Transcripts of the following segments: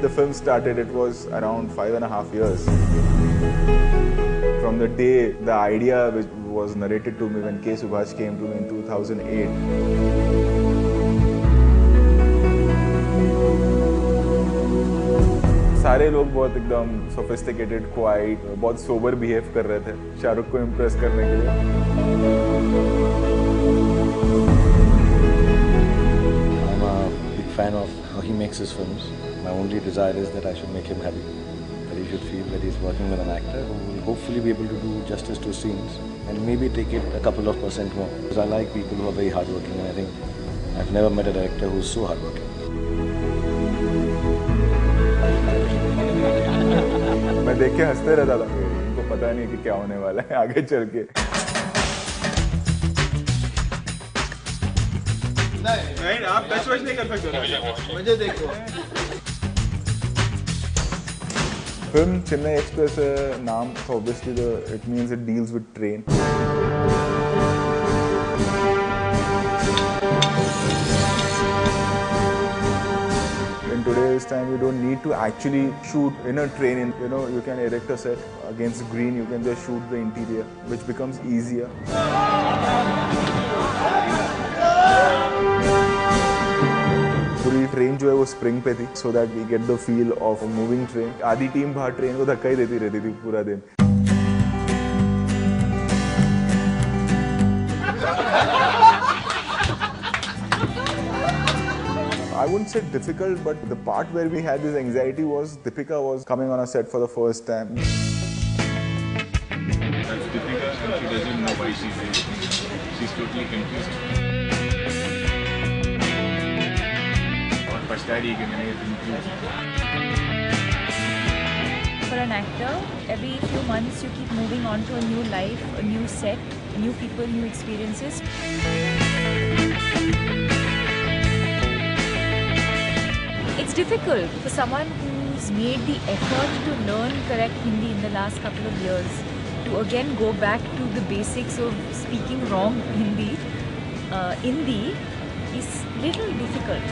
the film started, it was around 5.5 years. From the day the idea which was narrated to me when K. Subhash came to me in 2008. सारे लोग बहुत एकदम sophisticated, quiet, बहुत sober behave कर रहे थे शाहरुख को impress करने के लिए. I'm a big fan of how he makes his films. My only desire is that I should make him happy. That he should feel that he's working with an actor who will hopefully be able to do justice to scenes and maybe take it a couple of % more. Because I like people who are very hardworking, and I think I've never met a director who's so hardworking. मैं देख के हंसते रहता था, उनको पता नहीं कि क्या होने वाला है आगे चल के. नहीं आप टच वच नहीं कर सकते, मुझे देखो. Film Chennai Express नाम, obviously it means it deals with train. In today's time, you don't need to actually shoot in a train. You can erect a set against green. You can just shoot the interior, which becomes easier. पूरी train जो है वो spring पे थी, so that we get the feel of a moving train. आधी team बाहर train को धक्का ही देती रहती थी पूरा दिन. I wouldn't say difficult, but the part where we had this anxiety was Deepika was coming on a set for the first time. That's Deepika, and she doesn't know why she's there. She's totally confused. और पछता रही है कि मैंने ये film क्यों. For an actor, every few months you keep moving on to a new life, a new set, new people, new experiences. It's difficult for someone who's made the effort to learn correct Hindi in the last couple of years to again go back to the basics of speaking wrong Hindi. Hindi is little difficult.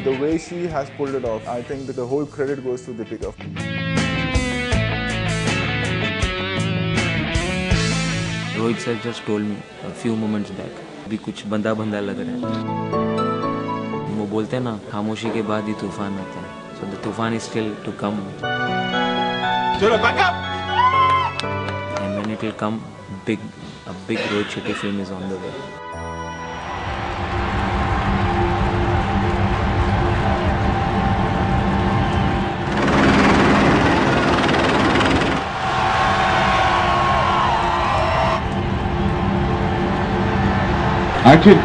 The way she has pulled it off, I think that the whole credit goes to Deepika. Rohit sir just told me a few moments back. अभी कुछ बंदा बंदा लग रहा है. वो बोलते हैं ना, खामोशी के बाद ही तूफान आता है. So the तूफान is still to come. चलो back up. And when it will come, a big Rohit Shetty film is on the way. Action.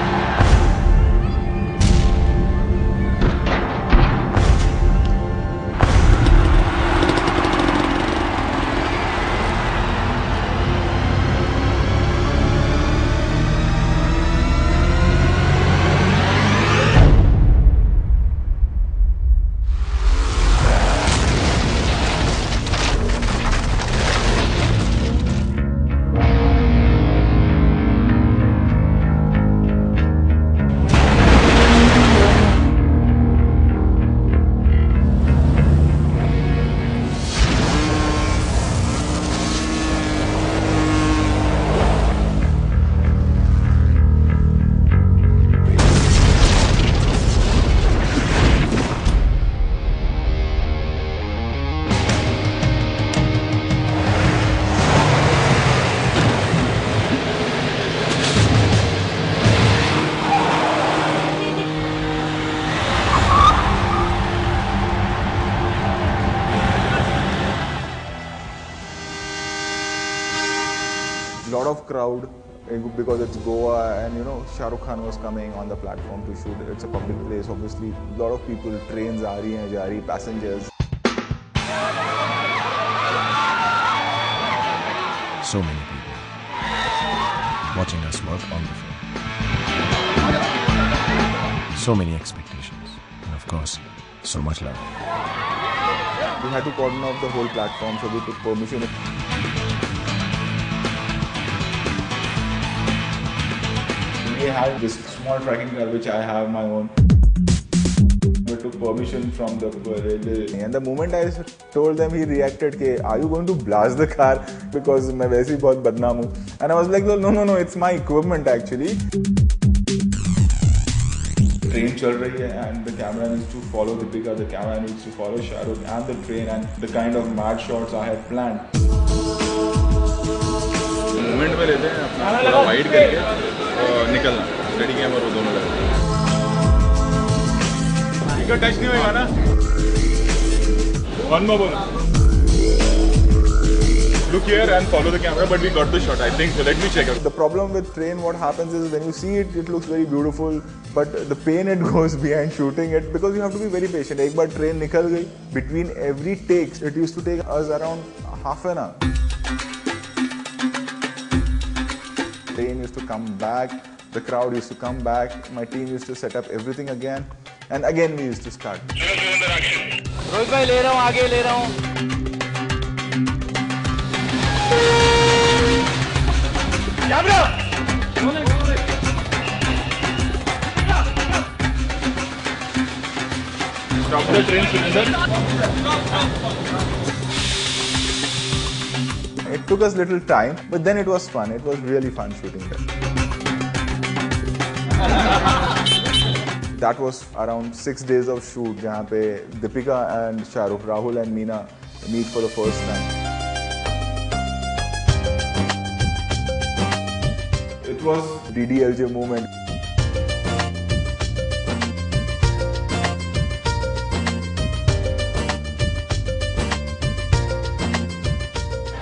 Lot of crowd because it's Goa, and Shah Rukh Khan was coming on the platform to shoot. It's a public place, obviously. Lot of people, trains aa rahi hain, ja rahi, passengers. So many people watching us work on the film. So many expectations, and of course, so much love. We had to cordon off the whole platform, so we took permission. We had this small tracking car which I have my own. We took permission from the railway, and the moment I told them, he reacted, "Ke, are you going to blast the car? Because मैं वैसे ही बहुत बदनाम हूँ." And I was like, no, it's my equipment actually. Train चल रही है, and the camera needs to follow Deepika, the camera needs to follow Shahrukh and the train, and the kind of mad shots I had planned. Moment में लेते हैं अपना wide करके और निकलना स्टेडी कैम और वो दोनों लगा टच नहीं होगा ना one more look here and follow the camera, but we got the shot, I think. So let me check out. The problem with train, what happens is when you see it, it looks very beautiful, but the pain it goes behind shooting it, because you have to be very patient. एक बार train निकल गई, between every takes, it used to take us around half an hour. Train used to come back, the crowd used to come back, my team used to set up everything again, and again we used to start. Rohit भाई ले रहा हूँ, आगे ले रहा हूँ. Stop the train cylinder. It took us little time, but then it was fun. It was really fun shooting that. That was around 6 days of shoot, जहाँ पे Deepika and Shahrukh, Rahul and Meena meet for the first time. It was DDLJ moment.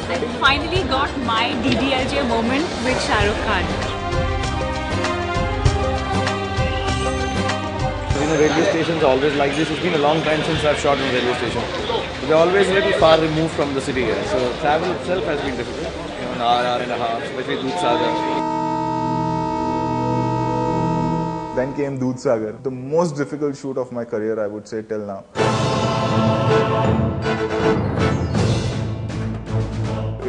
I finally got my DDLJ moment with Shahrukh Khan. You know, railway stations are always like this. It's been a long time since I've shot in a railway station. They're always a little far removed from the city here. So travel itself has been difficult. You know, an hour and a half, especially Dudhsagar. Then came Dudhsagar, the most difficult shoot of my career, I would say, till now.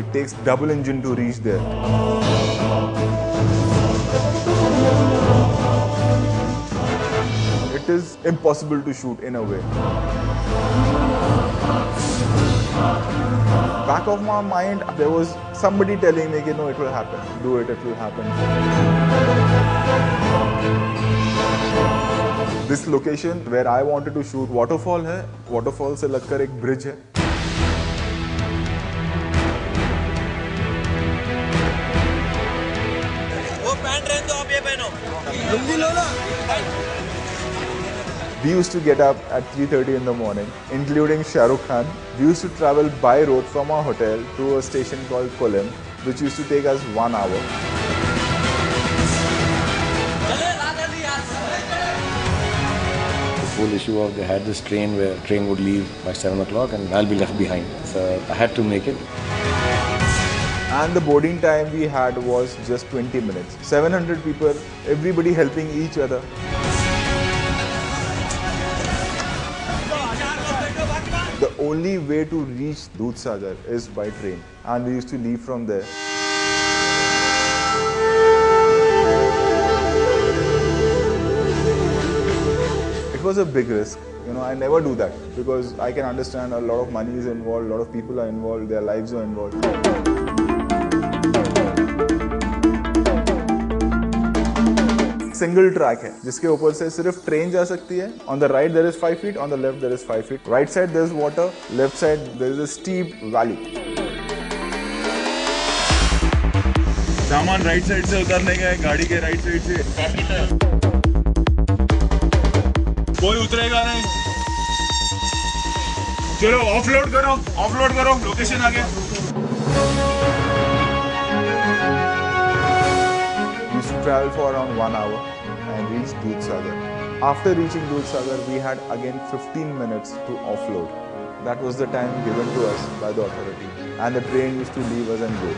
It takes double engine to reach there. It is impossible to shoot in a way. Back of my mind, there was somebody telling me, no, it will happen. Do it, it will happen. This location where I wanted to shoot waterfall है, waterfall से लगकर एक bridge है. वो pant रहने दो, आप ये पहनो. जल्दी लो ना. We used to get up at 3:30 in the morning, including Shahrukh Khan. We used to travel by road from our hotel to a station called Kolim, which used to take us 1 hour. The whole issue of they had this train where train would leave by 7 o'clock and I'll be left behind. So I had to make it. And the boarding time we had was just 20 minutes. 700 people, everybody helping each other. The only way to reach Dudhsagar is by train, and we used to leave from there. It was a big risk. You know, I never do that because I can understand a lot of money is involved, a lot of people are involved, their lives are involved. Single track है जिसके ऊपर से सिर्फ train जा सकती है. On the right there is 5 feet, on the left there is 5 feet. Right side there is water, left side there is a steep valley. सामान right side से उतरने का है, गाड़ी के राइट साइड से. कोई उतरेगा नहीं. चलो ऑफलोड करो, लोकेशन आ गया. We used to travel for around 1 hour and reach Dudhsagar. After reaching Dudhsagar, we had again 15 minutes to offload. That was the time given to us by the authority, and the train used to leave us and go.